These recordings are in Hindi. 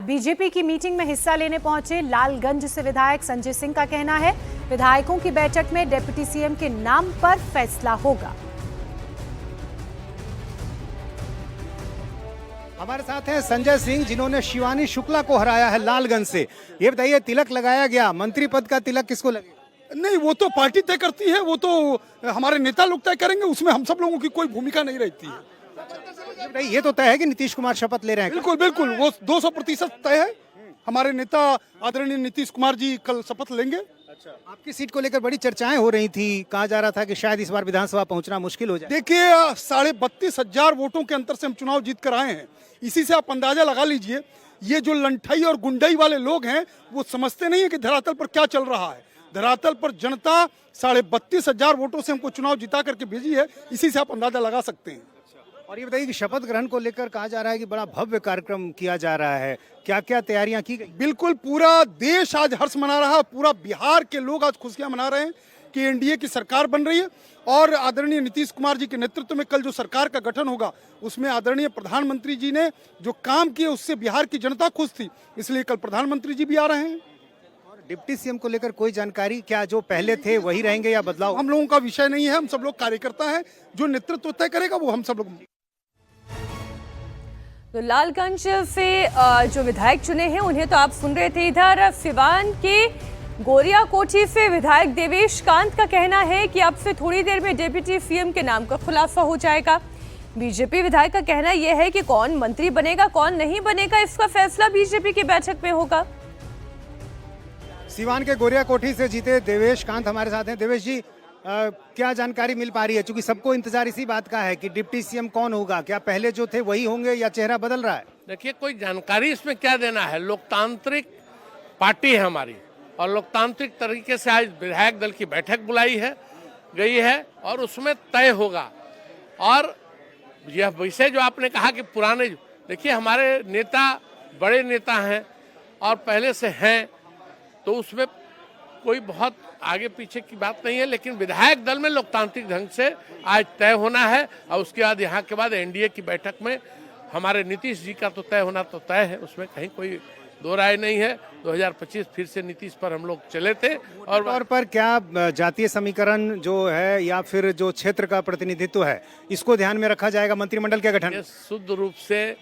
बीजेपी की मीटिंग में हिस्सा लेने पहुंचे लालगंज से विधायक संजय सिंह का कहना है, विधायकों की बैठक में डिप्टी सीएम के नाम पर फैसला होगा। हमारे साथ हैं संजय सिंह, जिन्होंने शिवानी शुक्ला को हराया है लालगंज से। ये बताइए, तिलक लगाया गया, मंत्री पद का तिलक किसको लगेगा? नहीं, वो तो पार्टी तय करती है, वो तो हमारे नेता लोग तय करेंगे, उसमें हम सब लोगों की कोई भूमिका नहीं रहती है। ये तो तय है कि नीतीश कुमार शपथ ले रहे हैं। बिल्कुल बिल्कुल, वो 200% तय है। हमारे नेता आदरणीय नीतीश कुमार जी कल शपथ लेंगे। अच्छा, आपकी सीट को लेकर बड़ी चर्चाएं हो रही थी, कहा जा रहा था कि शायद इस बार विधानसभा पहुंचना मुश्किल हो जाए। देखिए, 32,500 वोटों के अंतर से हम चुनाव जीत कर आए हैं। इसी से आप अंदाजा लगा लीजिए, ये जो लंठाई और गुंडाई वाले लोग हैं वो समझते नहीं है कि धरातल पर क्या चल रहा है। धरातल पर जनता 32,500 वोटों से हमको चुनाव जिता करके भेजी है, इसी से आप अंदाजा लगा सकते हैं। और ये बताइए कि शपथ ग्रहण को लेकर कहा जा रहा है कि बड़ा भव्य कार्यक्रम किया जा रहा है, क्या क्या तैयारियां की गई? बिल्कुल, पूरा देश आज हर्ष मना रहा है, पूरा बिहार के लोग आज खुशियां मना रहे हैं कि एनडीए की सरकार बन रही है और आदरणीय नीतीश कुमार जी के नेतृत्व में कल जो सरकार का गठन होगा उसमें आदरणीय प्रधानमंत्री जी ने जो काम किए उससे बिहार की जनता खुश थी, इसलिए कल प्रधानमंत्री जी भी आ रहे हैं। डिप्टी सीएम को लेकर कोई जानकारी, क्या जो पहले थे वही रहेंगे या बदलाव? हम लोगों का विषय नहीं है, हम सब लोग कार्यकर्ता हैं, जो नेतृत्व तय करेगा वो हम सब लोग। तो लालगंज से जो विधायक चुने हैं उन्हें तो आप सुन रहे थे। इधर सिवान के गोरिया कोठी से विधायक देवेश कांत का कहना है कि अब से थोड़ी देर में डिप्टी सीएम के नाम का खुलासा हो जाएगा। बीजेपी विधायक का कहना यह है कि कौन मंत्री बनेगा कौन नहीं बनेगा इसका फैसला बीजेपी की बैठक में होगा। सिवान के गोरिया कोठी से जीते देवेश कांत हमारे साथ हैं। देवेश जी, क्या जानकारी मिल पा रही है, क्योंकि सबको इंतजार इसी बात का है कि डिप्टी सीएम कौन होगा, क्या पहले जो थे वही होंगे या चेहरा बदल रहा है? देखिए, कोई जानकारी इसमें क्या देना है, लोकतांत्रिक पार्टी है हमारी और लोकतांत्रिक तरीके से आज विधायक दल की बैठक बुलाई है गई है और उसमें तय होगा। और यह विषय जो आपने कहा कि पुराने, देखिए हमारे नेता बड़े नेता हैं और पहले से हैं, तो उसमें कोई बहुत आगे पीछे की बात नहीं है, लेकिन विधायक दल में लोकतांत्रिक ढंग से आज तय होना है और उसके बाद यहाँ के बाद एनडीए की बैठक में हमारे नीतीश जी का तो तय होना तो तय है, उसमें कहीं कोई दो राय नहीं है। 2025 फिर से नीतीश पर हम लोग चले थे। और तौर पर क्या जातीय समीकरण जो है या फिर जो क्षेत्र का प्रतिनिधित्व है, इसको ध्यान में रखा जाएगा मंत्रिमंडल के गठन? शुद्ध रूप से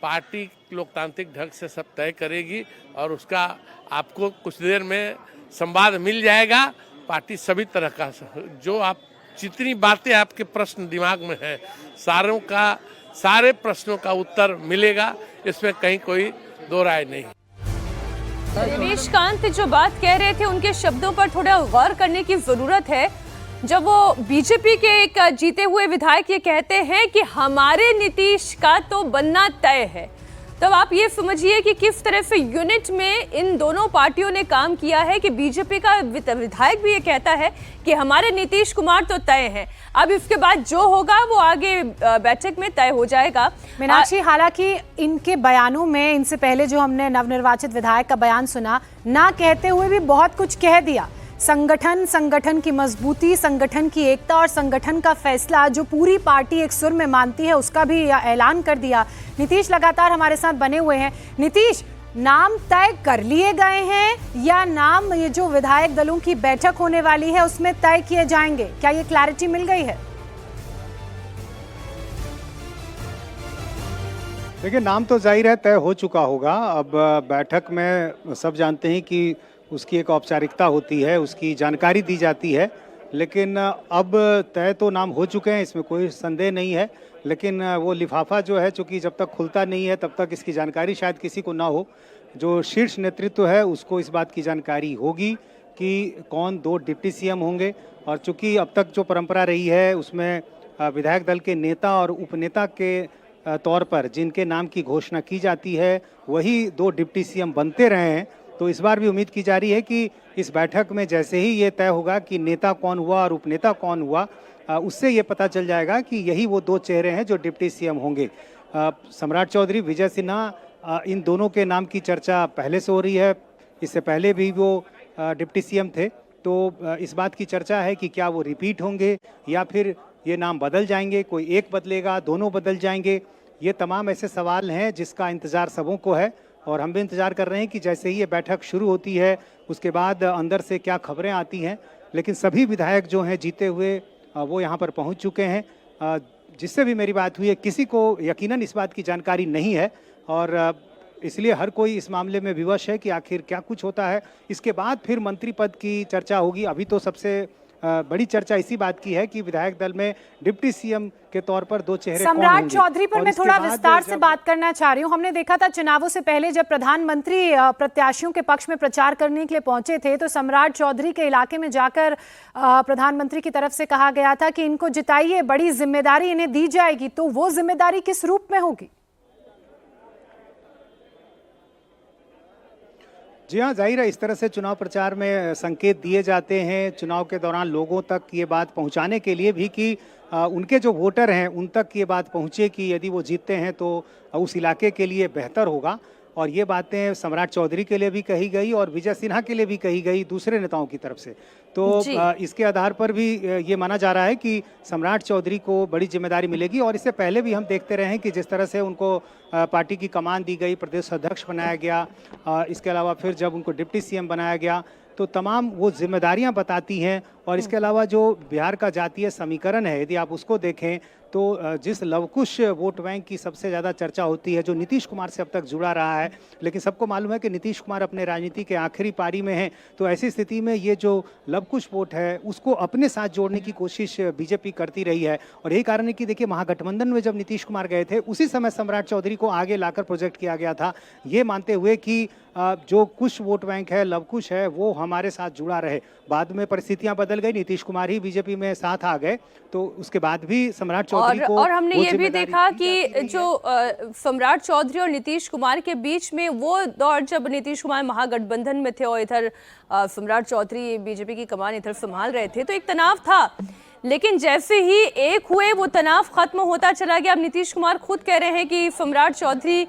पार्टी लोकतांत्रिक ढंग से सब तय करेगी और उसका आपको कुछ देर में संवाद मिल जाएगा। पार्टी सभी तरह का, जो आप जितनी बातें आपके प्रश्न दिमाग में है सारे प्रश्नों का उत्तर मिलेगा, इसमें कहीं कोई दो राय नहीं। देवेश कांत जो बात कह रहे थे उनके शब्दों पर थोड़ा गौर करने की जरूरत है। जब वो बीजेपी के एक जीते हुए विधायक ये कहते हैं कि हमारे नीतीश का तो बनना तय है, तब आप ये समझिए कि किस तरह से यूनिट में इन दोनों पार्टियों ने काम किया है कि बीजेपी का विधायक भी ये कहता है कि हमारे नीतीश कुमार तो तय हैं। अब इसके बाद जो होगा वो आगे बैठक में तय हो जाएगा। मीनाक्षी, हालांकि इनके बयानों में, इनसे पहले जो हमने नवनिर्वाचित विधायक का बयान सुना, ना कहते हुए भी बहुत कुछ कह दिया। संगठन की मजबूती, संगठन की एकता और संगठन का फैसला जो पूरी पार्टी एक सुर में मानती है, उसका भी ऐलान कर दिया। नीतीश लगातार हमारे साथ बने हुए हैं। नीतीश, नाम तय कर लिए गए हैं या नाम ये जो विधायक दलों की बैठक होने वाली है उसमें तय किए जाएंगे, क्या ये क्लैरिटी मिल गई है? देखिए, नाम तो जाहिर है तय हो चुका होगा। अब बैठक में सब जानते हैं कि उसकी एक औपचारिकता होती है, उसकी जानकारी दी जाती है, लेकिन अब तय तो नाम हो चुके हैं, इसमें कोई संदेह नहीं है। लेकिन वो लिफाफा जो है, चूँकि जब तक खुलता नहीं है तब तक इसकी जानकारी शायद किसी को ना हो। जो शीर्ष नेतृत्व है उसको इस बात की जानकारी होगी कि कौन 2 डिप्टी सीएम होंगे। और चूँकि अब तक जो परंपरा रही है उसमें विधायक दल के नेता और उपनेता के तौर पर जिनके नाम की घोषणा की जाती है वही 2 डिप्टी सीएम बनते रहे हैं, तो इस बार भी उम्मीद की जा रही है कि इस बैठक में जैसे ही ये तय होगा कि नेता कौन हुआ और उपनेता कौन हुआ, उससे ये पता चल जाएगा कि यही वो 2 चेहरे हैं जो डिप्टी सीएम होंगे। सम्राट चौधरी, विजय सिन्हा, इन दोनों के नाम की चर्चा पहले से हो रही है। इससे पहले भी वो डिप्टी सीएम थे, तो इस बात की चर्चा है कि क्या वो रिपीट होंगे या फिर ये नाम बदल जाएंगे, कोई एक बदलेगा, दोनों बदल जाएंगे। ये तमाम ऐसे सवाल हैं जिसका इंतज़ार सबों को है। और हम भी इंतजार कर रहे हैं कि जैसे ही ये बैठक शुरू होती है उसके बाद अंदर से क्या खबरें आती हैं। लेकिन सभी विधायक जो हैं जीते हुए वो यहाँ पर पहुँच चुके हैं। जिससे भी मेरी बात हुई है किसी को यकीनन इस बात की जानकारी नहीं है और इसलिए हर कोई इस मामले में विवश है कि आखिर क्या कुछ होता है। इसके बाद फिर मंत्री पद की चर्चा होगी। अभी तो सबसे बड़ी चर्चा इसी बात की है कि विधायक दल में डिप्टी सीएम के तौर पर दो चेहरे कौन सम्राट होंगे। चौधरी पर और मैं इसके थोड़ा बाद विस्तार से जब- बात करना चाह रही हूँ। हमने देखा था चुनावों से पहले जब प्रधानमंत्री प्रत्याशियों के पक्ष में प्रचार करने के लिए पहुंचे थे तो सम्राट चौधरी के इलाके में जाकर प्रधानमंत्री की तरफ से कहा गया था कि इनको जिताइए, बड़ी जिम्मेदारी इन्हें दी जाएगी। तो वो जिम्मेदारी किस रूप में होगी? जी हाँ, जाहिर है इस तरह से चुनाव प्रचार में संकेत दिए जाते हैं चुनाव के दौरान लोगों तक ये बात पहुंचाने के लिए भी कि उनके जो वोटर हैं उन तक ये बात पहुंचे कि यदि वो जीतते हैं तो उस इलाके के लिए बेहतर होगा। और ये बातें सम्राट चौधरी के लिए भी कही गई और विजय सिन्हा के लिए भी कही गई दूसरे नेताओं की तरफ से। तो इसके आधार पर भी ये माना जा रहा है कि सम्राट चौधरी को बड़ी जिम्मेदारी मिलेगी। और इससे पहले भी हम देखते रहे हैं कि जिस तरह से उनको पार्टी की कमान दी गई, प्रदेश अध्यक्ष बनाया गया, इसके अलावा फिर जब उनको डिप्टी सीएम बनाया गया तो तमाम वो जिम्मेदारियां बताती हैं। और इसके अलावा जो बिहार का जातीय समीकरण है यदि आप उसको देखें तो जिस लवकुश वोट बैंक की सबसे ज़्यादा चर्चा होती है जो नीतीश कुमार से अब तक जुड़ा रहा है, लेकिन सबको मालूम है कि नीतीश कुमार अपने राजनीति के आखिरी पारी में हैं। तो ऐसी स्थिति में ये जो लवकुश वोट है उसको अपने साथ जोड़ने की कोशिश बीजेपी करती रही है। और यही कारण है कि देखिए महागठबंधन में जब नीतीश कुमार गए थे उसी समय सम्राट चौधरी को आगे लाकर प्रोजेक्ट किया गया था, ये मानते हुए कि जो कुछ वोट बैंक है, लवकुश है, वो हमारे साथ जुड़ा रहे। बाद में परिस्थितियां बदल गई, नीतीश कुमार ही बीजेपी में साथ आ गए, तो उसके बाद भी सम्राट चौधरी को और हमने वो ये भी जिम्मेदारी देखा दी कि जाती रही जो सम्राट चौधरी और नीतीश कुमार के बीच में वो दौर जब नीतीश कुमार महागठबंधन में थे और इधर सम्राट चौधरी बीजेपी की कमान इधर संभाल रहे थे, तो एक तनाव था। लेकिन जैसे ही एक हुए वो तनाव खत्म होता चला गया। अब नीतीश कुमार खुद कह रहे हैं कि सम्राट चौधरी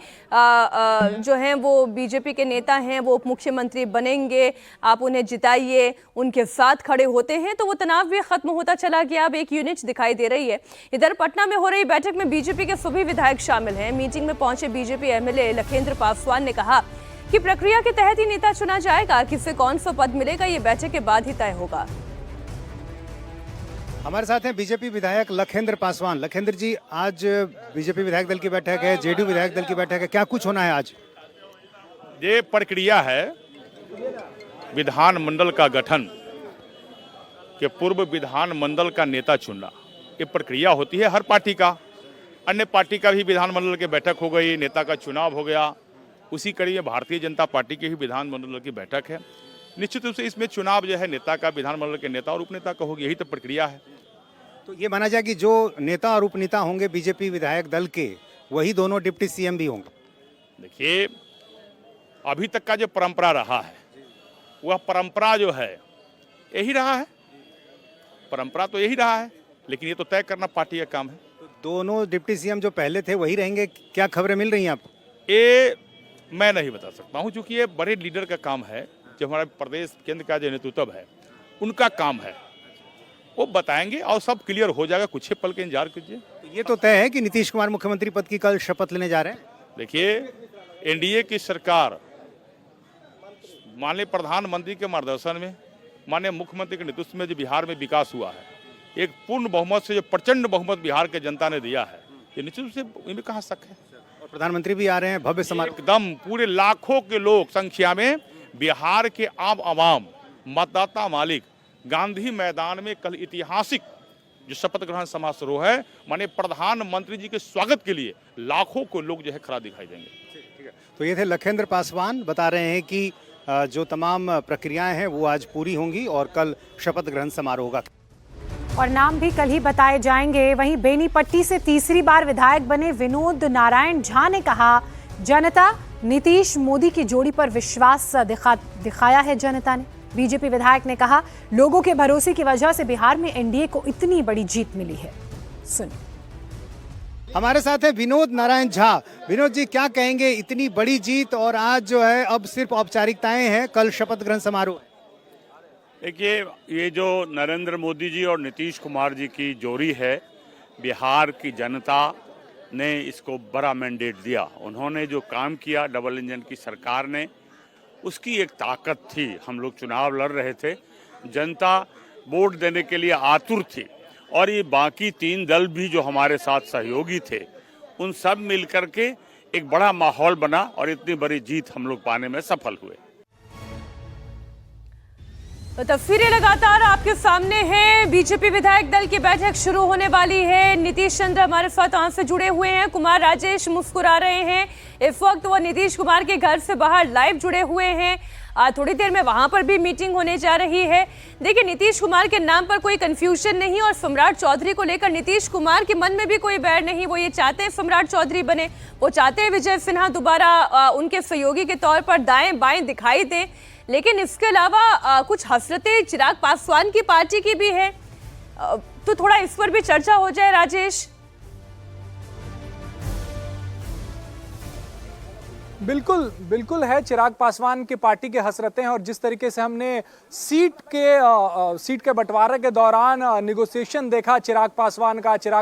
जो हैं वो बीजेपी के नेता हैं, वो उप मुख्यमंत्री बनेंगे, आप उन्हें जिताइए, उनके साथ खड़े होते हैं। तो वो तनाव भी खत्म होता चला गया। अब एक यूनिट दिखाई दे रही है। इधर पटना में हो रही बैठक में बीजेपी के सभी विधायक शामिल हैं। मीटिंग में पहुंचे बीजेपी एमएलए लखेंद्र पासवान ने कहा कि प्रक्रिया के तहत ही नेता चुना जाएगा, किसे कौन सा पद मिलेगा ये बैठक के बाद ही तय होगा। हमारे साथ हैं बीजेपी विधायक लखेंद्र पासवान। लखेंद्र जी, आज बीजेपी विधायक दल की बैठक है, जेडीयू विधायक दल की बैठक है, क्या कुछ होना है आज? ये प्रक्रिया है विधानमंडल का गठन के पूर्व विधानमंडल का नेता चुनना। ये प्रक्रिया होती है हर पार्टी का, अन्य पार्टी का भी विधानमंडल की बैठक हो गई, नेता का चुनाव हो गया। उसी कड़ी में भारतीय जनता पार्टी की भी विधानमंडल की बैठक है। निश्चित रूप से इसमें चुनाव जो है नेता का, विधानमंडल के नेता और उपनेता का होगी, यही तो प्रक्रिया है। तो ये माना जाए कि जो नेता और उपनेता होंगे बीजेपी विधायक दल के, वही दोनों डिप्टी सीएम भी होंगे। देखिए, अभी तक का जो परंपरा रहा है वह परंपरा जो है यही रहा है, परंपरा तो यही रहा है, लेकिन ये तो तय करना पार्टी का काम है। तो दोनों डिप्टी सीएम जो पहले थे वही रहेंगे, क्या खबरें मिल रही हैं आपको? ये मैं नहीं बता सकता हूँ, क्योंकि ये बड़े लीडर का काम है। जो हमारा प्रदेश केंद्र का जो नेतृत्व है उनका काम है, वो बताएंगे और सब क्लियर हो जाएगा। कुछ ही पल के इंतजार कीजिए। तो ये तो तय है कि नीतीश कुमार मुख्यमंत्री पद की कल शपथ लेने जा रहे हैं। देखिए, एनडीए की सरकार माननीय प्रधानमंत्री के मार्गदर्शन में, माननीय मुख्यमंत्री के नेतृत्व में जो बिहार में विकास हुआ है, एक पूर्ण बहुमत से जो प्रचंड बहुमत बिहार के जनता ने दिया है, ये निश्चित रूप से इनमें कहाँ शक है। और प्रधानमंत्री भी आ रहे हैं, भव्य समारोह। एकदम पूरे लाखों के लोग संख्या में बिहार के आम आवाम, मतदाता मालिक गांधी मैदान में कल ऐतिहासिक जो शपथ ग्रहण समारोह है, माने प्रधानमंत्री जी के स्वागत के लिए लाखों को लोग जो है खड़ा दिखाई देंगे। ठीक है। तो ये थे लखेंद्र पासवान, बता रहे हैं कि जो तमाम प्रक्रियाएं हैं वो आज पूरी होंगी और कल शपथ ग्रहण समारोह होगा। और नाम भी कल ही बताए जाएंगे। वहीं बेनीपट्टी से तीसरी बार विधायक बने विनोद नारायण झा ने कहा, जनता नीतीश मोदी की जोड़ी पर विश्वास दिखाया है जनता ने। बीजेपी विधायक ने कहा, लोगों के भरोसे की वजह से बिहार में एनडीए को इतनी बड़ी जीत मिली है। सुनिए। हमारे साथ है विनोद नारायण झा। विनोद जी, क्या कहेंगे, इतनी बड़ी जीत और आज जो है अब सिर्फ औपचारिकताएं हैं, कल शपथ ग्रहण समारोह? देखिए, ये जो नरेंद्र मोदी जी और नीतीश कुमार जी की जोड़ी है, बिहार की जनता ने इसको बड़ा मैंडेट दिया। उन्होंने जो काम किया डबल इंजन की सरकार ने, उसकी एक ताकत थी। हम लोग चुनाव लड़ रहे थे, जनता वोट देने के लिए आतुर थी, और ये बाकी 3 दल भी जो हमारे साथ सहयोगी थे, उन सब मिलकर के एक बड़ा माहौल बना और इतनी बड़ी जीत हम लोग पाने में सफल हुए। तो तस्वीरें लगातार आपके सामने हैं। बीजेपी विधायक दल की बैठक शुरू होने वाली है। नीतीश चंद्र हमारे साथ वहां से जुड़े हुए हैं। कुमार राजेश मुस्कुरा रहे हैं। इस वक्त वो नीतीश कुमार के घर से बाहर लाइव जुड़े हुए हैं। थोड़ी देर में वहां पर भी मीटिंग होने जा रही है। देखिए, नीतीश कुमार के नाम पर कोई कंफ्यूजन नहीं, और सम्राट चौधरी को लेकर नीतीश कुमार के मन में भी कोई बैर नहीं। वो ये चाहते हैं सम्राट चौधरी बने, वो चाहते हैं विजय सिन्हा दोबारा उनके सहयोगी के तौर पर दाएं बाएं दिखाई दें। लेकिन इसके अलावा कुछ हसरतें चिराग पासवान की पार्टी की भी है, तो थोड़ा इस पर भी चर्चा हो जाए राजेश। बिल्कुल है। चिराग पासवान की पार्टी के हसरतें हैं, और जिस तरीके से हमने सीट के बंटवारे के दौरान निगोशिएशन देखा चिराग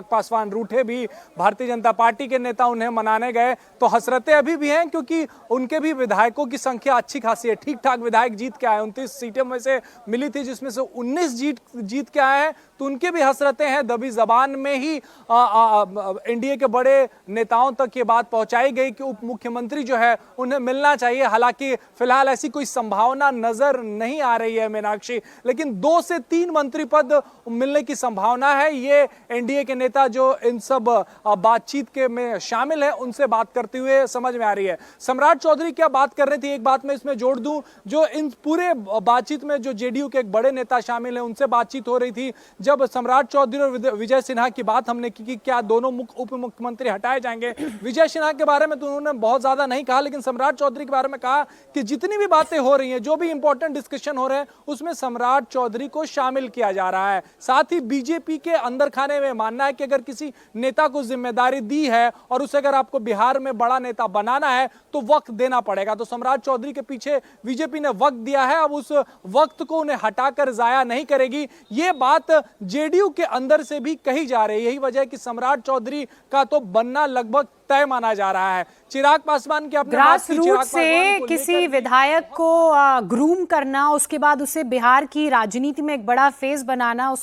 पासवान रूठे भी, भारतीय जनता पार्टी के नेता उन्हें मनाने गए, तो हसरतें अभी भी हैं, क्योंकि उनके भी विधायकों की संख्या अच्छी खासी है। ठीक ठाक विधायक जीत के आए, 29 सीटें में से मिली थी, जिसमें से 19 जीत के आए हैं, तो उनके भी हसरतें हैं। दबी जबान में ही एनडीए के बड़े नेताओं तक ये बात पहुंचाई गई कि उप मुख्यमंत्री जो है उन्हें मिलना चाहिए। हालांकि फिलहाल ऐसी कोई संभावना नजर नहीं आ रही है मीनाक्षी, लेकिन 2 से 3 मंत्री पद मिलने की संभावना है। ये एनडीए के नेता जो इन सब बातचीत के में शामिल है, उनसे बात करते हुए समझ में आ रही है। सम्राट चौधरी क्या बात कर रहे थे, एक बात मैं इसमें जोड़ दूं, जो इन पूरे बातचीत में जो जेडीयू के एक बड़े नेता शामिल है, उनसे बातचीत हो रही थी। जब सम्राट चौधरी और विजय सिन्हा की बात हमने की कि क्या दोनों उप मुख्यमंत्री हटाए जाएंगे, विजय सिन्हा के बारे में तो उन्होंने बहुत ज्यादा नहीं कहा, लेकिन सम्राट चौधरी के बारे में कहा कि जितनी भी बातें हो रही हैं, जो भी इंपॉर्टेंट डिस्कशन हो रहे हैं, उसमें सम्राट चौधरी को शामिल किया जा रहा है। साथ ही बीजेपी के अंदर खाने में मानना है कि अगर किसी नेता को जिम्मेदारी दी है और उसे अगर आपको बिहार में बड़ा नेता बनाना है तो वक्त देना पड़ेगा। तो सम्राट चौधरी के पीछे बीजेपी ने वक्त दिया है, अब उस वक्त को उन्हें हटाकर जाया नहीं करेगी। ये बात जेडीयू के अंदर से भी कही जा रही है। यही वजह है कि सम्राट चौधरी का तो बनना लगभग तय माना जा रहा है। चिराग पासवान की अपने ग्रास रूट से किसी विधायक को ग्रूम करना, उसके बाद उसे बिहार की राजनीति में एक बड़ा फेस बनाना,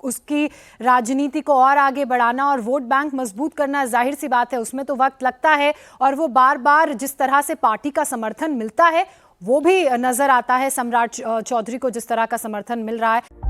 उसकी राजनीति को और आगे बढ़ाना और वोट बैंक मजबूत करना, जाहिर सी बात है उसमें तो वक्त लगता है। और वो बार बार जिस तरह से पार्टी का समर्थन मिलता है वो भी नजर आता है, सम्राट चौधरी को जिस तरह का समर्थन मिल रहा है।